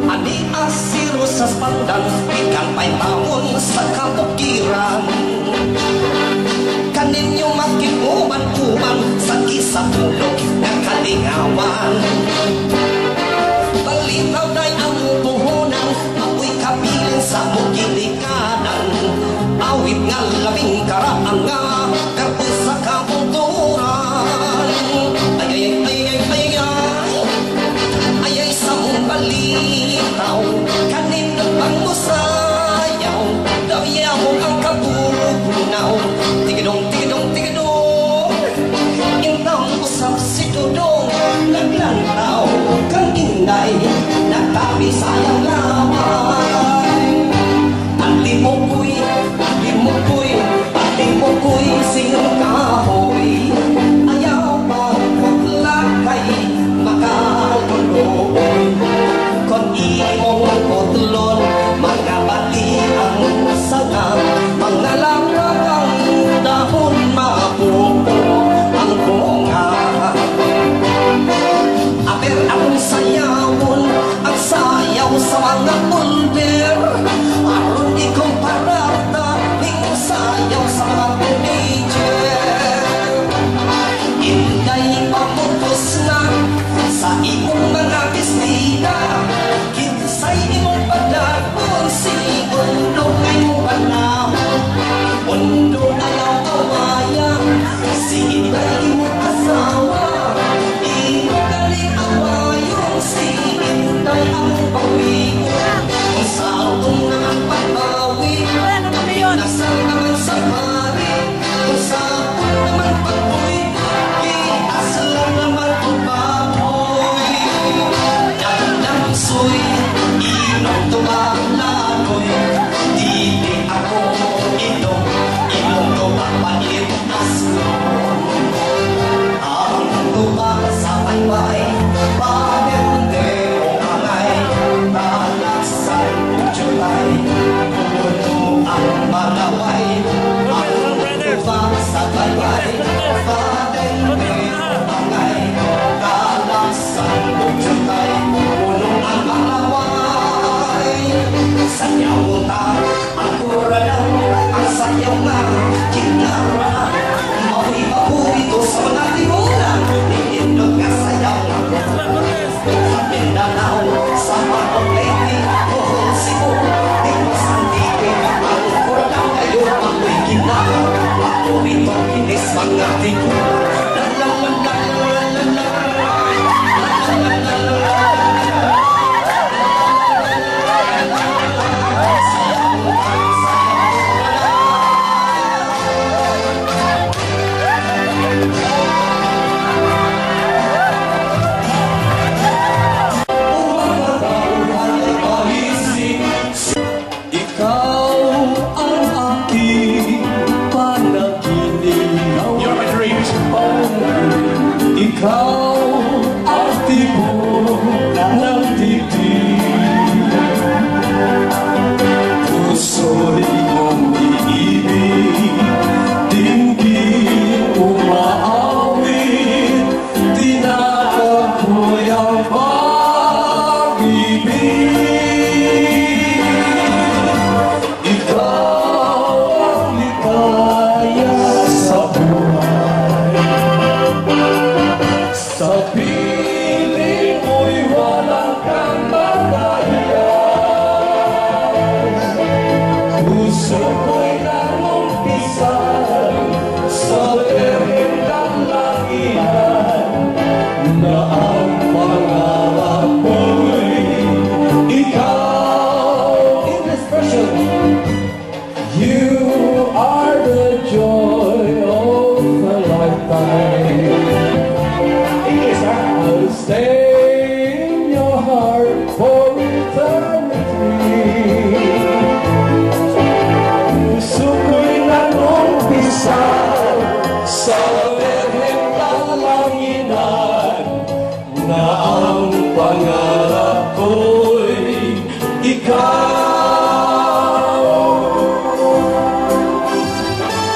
Ani asiro sa pandan, ikan pa'y taon sa kabukiran. Kaninyo makiuman-uman sa isatulog na kalingawan. Balitaw day ang puhunan, ako'y kabilin sa mugilikanan. Awit nga labing karaan nga, karpo sa kabunturan. Ayay sa mong balitaw, kanino bang musayaw, dawiyaw ang kabunaw. Tigidong, tigidong, tigidong, intang usap si Dudong, naglantaw kang inday, nagtabi sayang lamay. Alimukoy, alimukoy, alimukoy, siyang kahoy, ayaw pa kutlakay, makalulong. Kon imong kutlon, mga bati ang sangam, mga langang dahon mapupo ang bunga. Aber ang sayawon, ang sayaw sa mga pulber, aron ikumpara ning sayaw sa mga teenager. Inday pamutos na sa imong mga bestida, kinsay imong padagon, sinundo kay mo panahon. Undo ayaw awayang, sinday imong asawa, imong galing awayong, sinday ang pawingon. Kung sa'ong naman pagbawi, nasal naman sa pari. Kung sa'ong naman pagbuwi, iasal naman pagbaboy. Nagdamsoy, inom tumalanoy, dili ako inom, inom tumapanit aslo. Ang tubang sa paybay, pamerde o angay, talaksan o July, puno ang malaway. Ang tubang sa paybay, pamerde o angay, talaksan o July, puno ang malaway. Sayaw ta, ang kuralan, ang sayaw nga, kinara, mauwi mabuhito sa mga timulan, nilindog nga sayaw nga. Sa Mindanao, sa Maroklete, Bohol, Cebu, Negros Antique, ang kuralan kayo, ako'y kinara, ako rito kinis mga timulan. Ikaw ang tipo ng titig, puso'y mong iibig, dinggin umaawit, tinatapoy ang pag-ibig. Ikaw ang ligaya sa buhay, sa piling mo'y walang kang magayan. Puso ko'y nanumpisan sa terendang langitan, na ang pangarap mo'y ikaw. In this version, you are the joy of a lifetime. I'll stay in your heart for eternity. Puso ko'y nanumpisa sa terhendang langinan, na ang pangarap ko'y ikaw.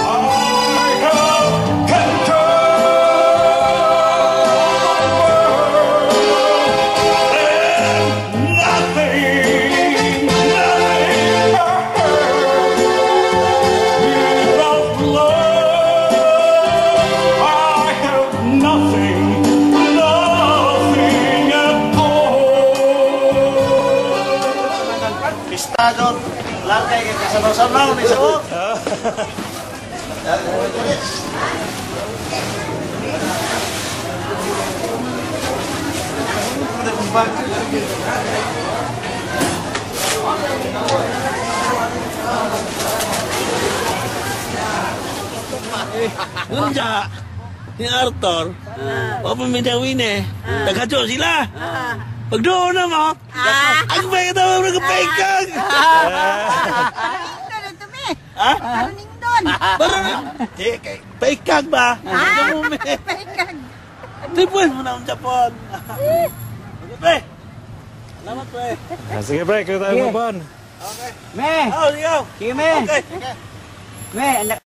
I have conquered Doon. Langkay kay kasanaw-sanaw ni sa o. Unja, ni Arthur, pamimidawin eh. Nagkadyo sila. Pagdoon na mo, ang bayan na mga kapaikan. Nindon ito, me. Ha? Parang nindon. Parang, paikag ba? Paikag. Tipuin mo na ang Japon. Okay, pre. Salamat, pre. Sige, pre, kaya tayo mabon. Me! Oh, sigaw. Sige, me! Okay. Me,